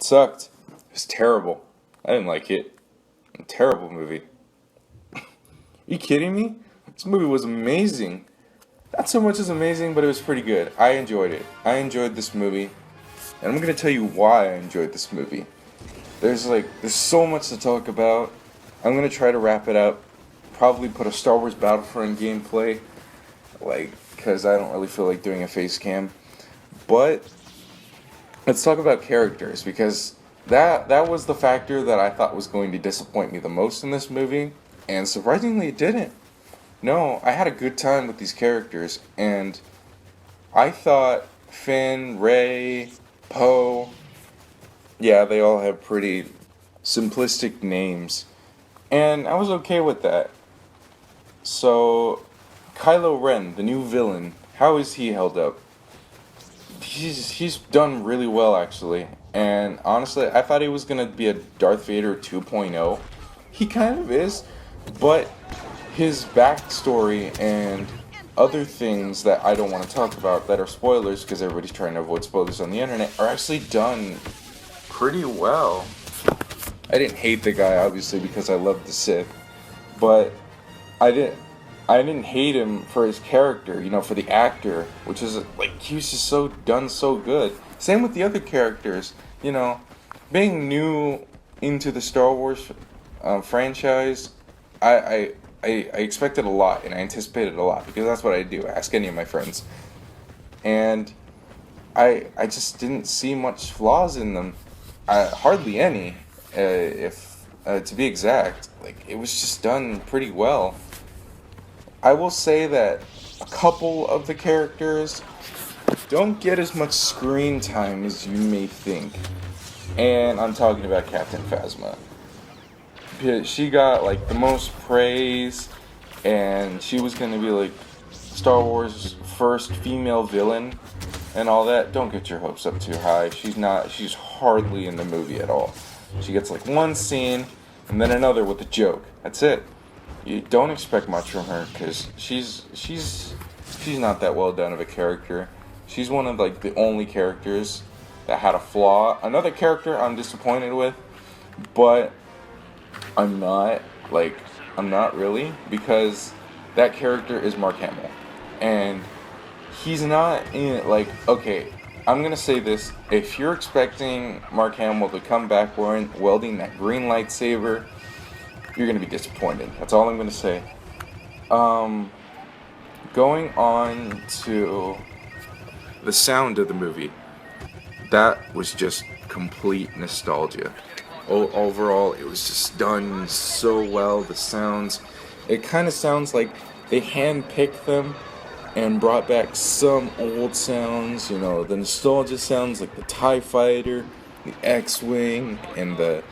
It sucked. It was terrible. I didn't like it. A terrible movie. Are you kidding me? This movie was amazing. Not so much as amazing, but it was pretty good. I enjoyed it. I enjoyed this movie. And I'm gonna tell you why I enjoyed this movie. There's so much to talk about. I'm gonna try to wrap it up. Probably put a Star Wars Battlefront gameplay. Because I don't really feel like doing a face cam. But let's talk about characters, because that was the factor that I thought was going to disappoint me the most in this movie, and surprisingly it didn't. No, I had a good time with these characters, and I thought Finn, Rey, Poe, yeah, they all have pretty simplistic names, and I was okay with that. So, Kylo Ren, the new villain, how is he held up? He's done really well, actually. And honestly, I thought he was gonna be a Darth Vader 2.0. He kind of is, but his backstory and other things that I don't want to talk about that are spoilers, because everybody's trying to avoid spoilers on the internet, are actually done pretty well. I didn't hate the guy, obviously, because I love the Sith, but I didn't. I didn't hate him for his character, for the actor, which is he was just so good. Same with the other characters, being new into the Star Wars franchise. I expected a lot and I anticipated a lot, because that's what I do. Ask any of my friends, and I just didn't see much flaws in them, hardly any, if to be exact. It was just done pretty well. I will say that a couple of the characters don't get as much screen time as you may think. And I'm talking about Captain Phasma. She got the most praise, and she was going to be Star Wars' first female villain and all that. Don't get your hopes up too high. She's hardly in the movie at all. She gets one scene and then another with a joke. That's it. You don't expect much from her, because she's not that well done of a character. She's one of the only characters that had a flaw. Another character I'm disappointed with, but I'm not really, because that character is Mark Hamill, and he's not in it. Okay, I'm gonna say this: if you're expecting Mark Hamill to come back wielding that green lightsaber, you're going to be disappointed. That's all I'm going to say. Going on to the sound of the movie. That was just complete nostalgia. Overall, it was just done so well. The sounds, it kind of sounds like they handpicked them and brought back some old sounds. The nostalgia sounds, like the TIE Fighter, the X-Wing, and the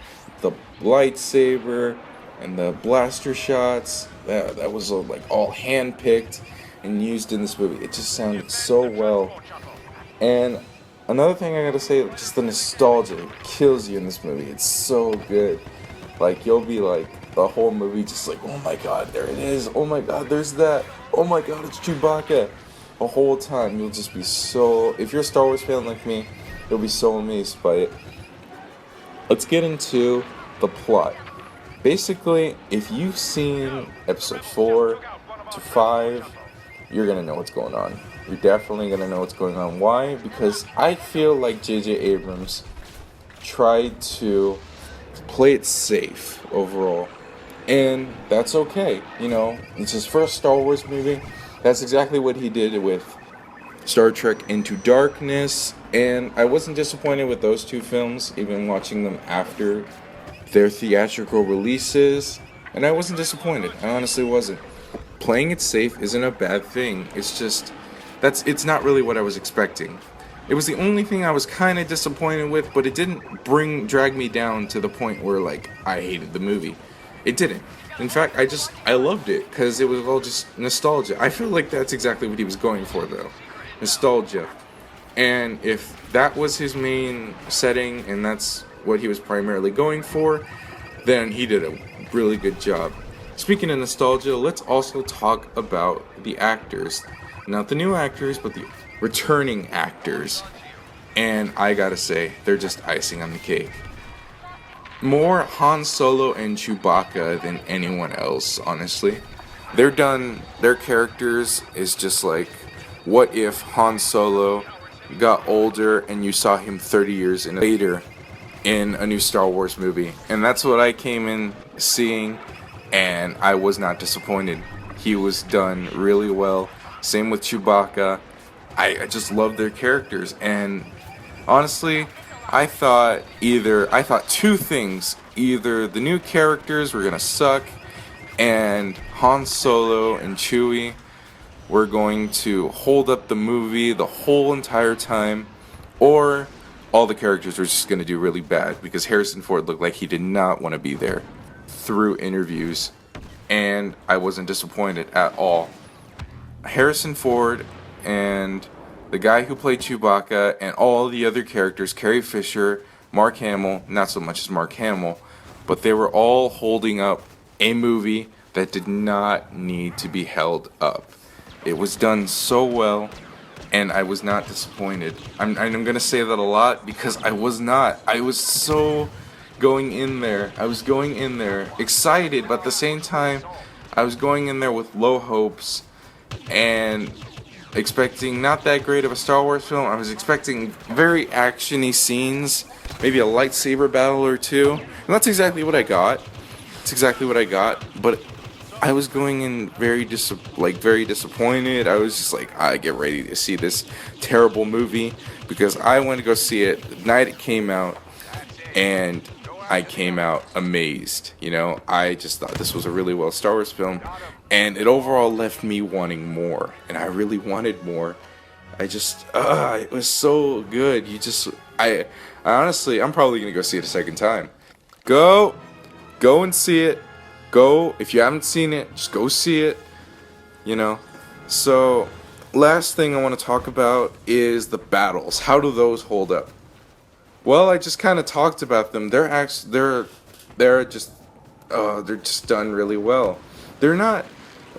lightsaber, and the blaster shots. That was all hand-picked and used in this movie. It just sounded so well. And another thing I gotta say, just the nostalgia kills you in this movie. It's so good. You'll be the whole movie just oh my god, there it is. Oh my god, there's that. Oh my god, it's Chewbacca. The whole time you'll just be so, if you're a Star Wars fan like me, you'll be so amazed by it. Let's get into the plot. Basically, if you've seen episode 4 to 5, you're going to know what's going on. You're definitely going to know what's going on. Why? Because I feel like J.J. Abrams tried to play it safe overall. And that's okay. It's his first Star Wars movie. That's exactly what he did with Star Trek Into Darkness. And I wasn't disappointed with those two films, even watching them after their theatrical releases, and I wasn't disappointed. I honestly wasn't. Playing it safe isn't a bad thing. It's just it's not really what I was expecting. It was the only thing I was kind of disappointed with, but it didn't drag me down to the point where I hated the movie. It didn't. In fact, I loved it, because it was all just nostalgia. I feel like that's exactly what he was going for, though. Nostalgia. And if that was his main setting, and that's what he was primarily going for, then he did a really good job. Speaking of nostalgia, let's also talk about the actors. Not the new actors, but the returning actors. And I gotta say, they're just icing on the cake. More Han Solo and Chewbacca than anyone else, honestly. They're done, their characters is just like, what if Han Solo got older and you saw him 30 years later in a new Star Wars movie? And that's what I came in seeing, and I was not disappointed. He was done really well. Same with Chewbacca. I just love their characters, and honestly, I thought two things. Either the new characters were gonna suck, and Han Solo and Chewie were going to hold up the movie the whole entire time, or all the characters were just gonna do really bad because Harrison Ford looked like he did not want to be there through interviews, and I wasn't disappointed at all. Harrison Ford and the guy who played Chewbacca and all the other characters, Carrie Fisher, Mark Hamill, not so much as Mark Hamill, but they were all holding up a movie that did not need to be held up. It was done so well, and I was not disappointed. I'm going to say that a lot because I was not. I was so going in there. I was going in there excited, but at the same time, I was going in there with low hopes and expecting not that great of a Star Wars film. I was expecting very actiony scenes, maybe a lightsaber battle or two. And that's exactly what I got. It's exactly what I got. But I was going in very disappointed. I was just like, I get ready to see this terrible movie because I went to go see it the night it came out, and I came out amazed. You know, I just thought this was a really well Star Wars film, and it overall left me wanting more, and I really wanted more. It was so good. I honestly, I'm probably gonna go see it a second time. Go and see it. Go, if you haven't seen it, just go see it. You know. So, last thing I want to talk about is the battles. How do those hold up? Well, I just kind of talked about them. They're just done really well. They're not.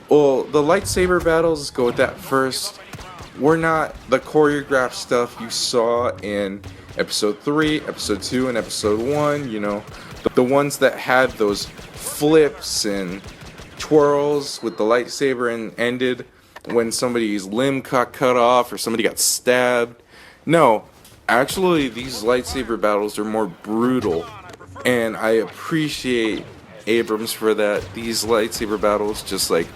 Well, the lightsaber battles, let's go with that first, were not the choreographed stuff you saw in Episode 3, Episode 2, and Episode 1, you know. The ones that had those flips and twirls with the lightsaber and ended when somebody's limb got cut off or somebody got stabbed. No, actually, these lightsaber battles are more brutal, and I appreciate Abrams for that. These lightsaber battles, just like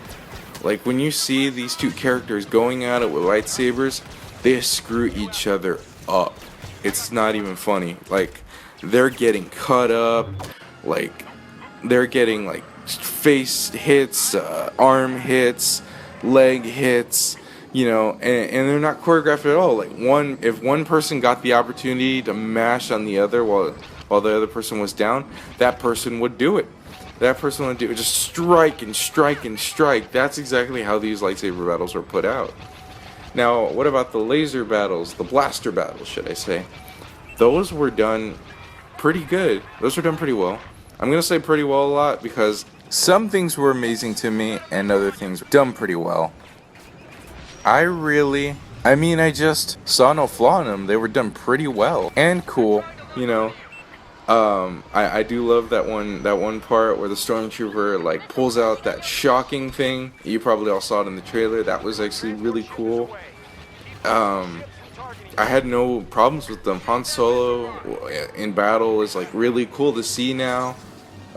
when you see these two characters going at it with lightsabers, they screw each other up. It's not even funny. Like, they're getting cut up, like they're getting like face hits, arm hits, leg hits, you know, and they're not choreographed at all. Like, if one person got the opportunity to mash on the other while the other person was down, that person would do it. That person would do it. Just strike and strike and strike. That's exactly how these lightsaber battles were put out. Now, what about the laser battles, the blaster battles, should I say? Those were done pretty good. Those were done pretty well. I'm going to say pretty well a lot because some things were amazing to me and other things were done pretty well. I just saw no flaw in them. They were done pretty well and cool, you know. I do love that one part where the stormtrooper like pulls out that shocking thing. You probably all saw it in the trailer. That was actually really cool. I had no problems with them. Han Solo in battle is like really cool to see now,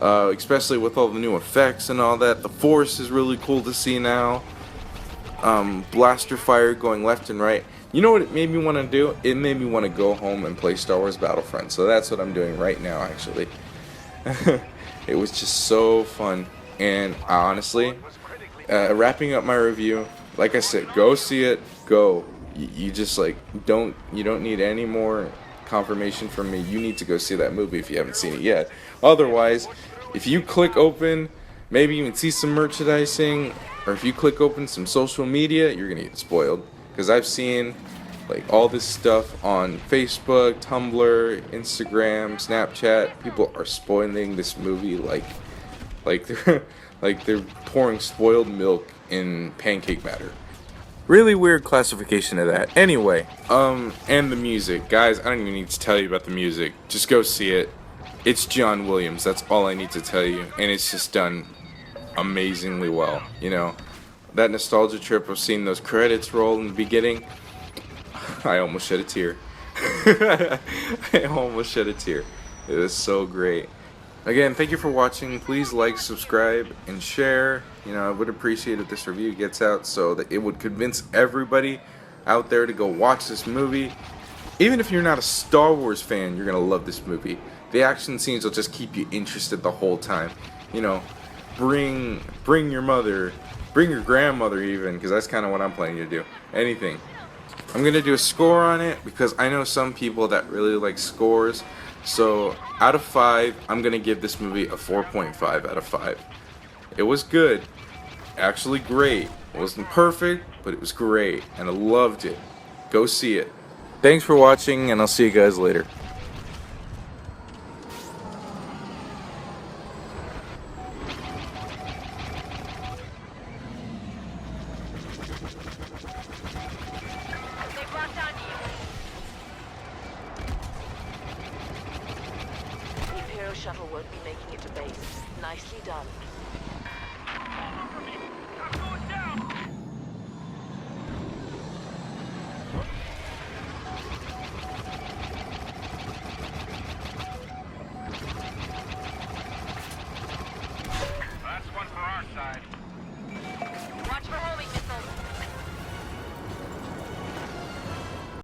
especially with all the new effects and all that. The Force is really cool to see now. Blaster fire going left and right. You know what it made me want to do? It made me want to go home and play Star Wars Battlefront. So that's what I'm doing right now, actually. It was just so fun. And honestly, wrapping up my review, like I said, go see it. Go. You just don't need any more confirmation from me. You need to go see that movie if you haven't seen it yet. Otherwise, if you click open, maybe even see some merchandising, or if you click open some social media, you're gonna get spoiled. Because I've seen like all this stuff on Facebook, Tumblr, Instagram, Snapchat. People are spoiling this movie like they're pouring spoiled milk in pancake batter. Really weird classification of that. Anyway, and the music. Guys, I don't even need to tell you about the music. Just go see it. It's John Williams. That's all I need to tell you. And it's just done amazingly well. You know, that nostalgia trip of seeing those credits roll in the beginning, I almost shed a tear. I almost shed a tear. It was so great. Again, thank you for watching. Please like, subscribe, and share. You know, I would appreciate if this review gets out so that it would convince everybody out there to go watch this movie. Even if you're not a Star Wars fan, you're going to love this movie. The action scenes will just keep you interested the whole time. You know, bring your mother, bring your grandmother even, because that's kind of what I'm planning to do. Anything. I'm going to do a score on it because I know some people that really like scores. So, out of 5, I'm going to give this movie a 4.5 out of 5. It was good. Actually great. It wasn't perfect, but it was great. And I loved it. Go see it. Thanks for watching, and I'll see you guys later. The Imperial shuttle won't be making it to base. Nicely done.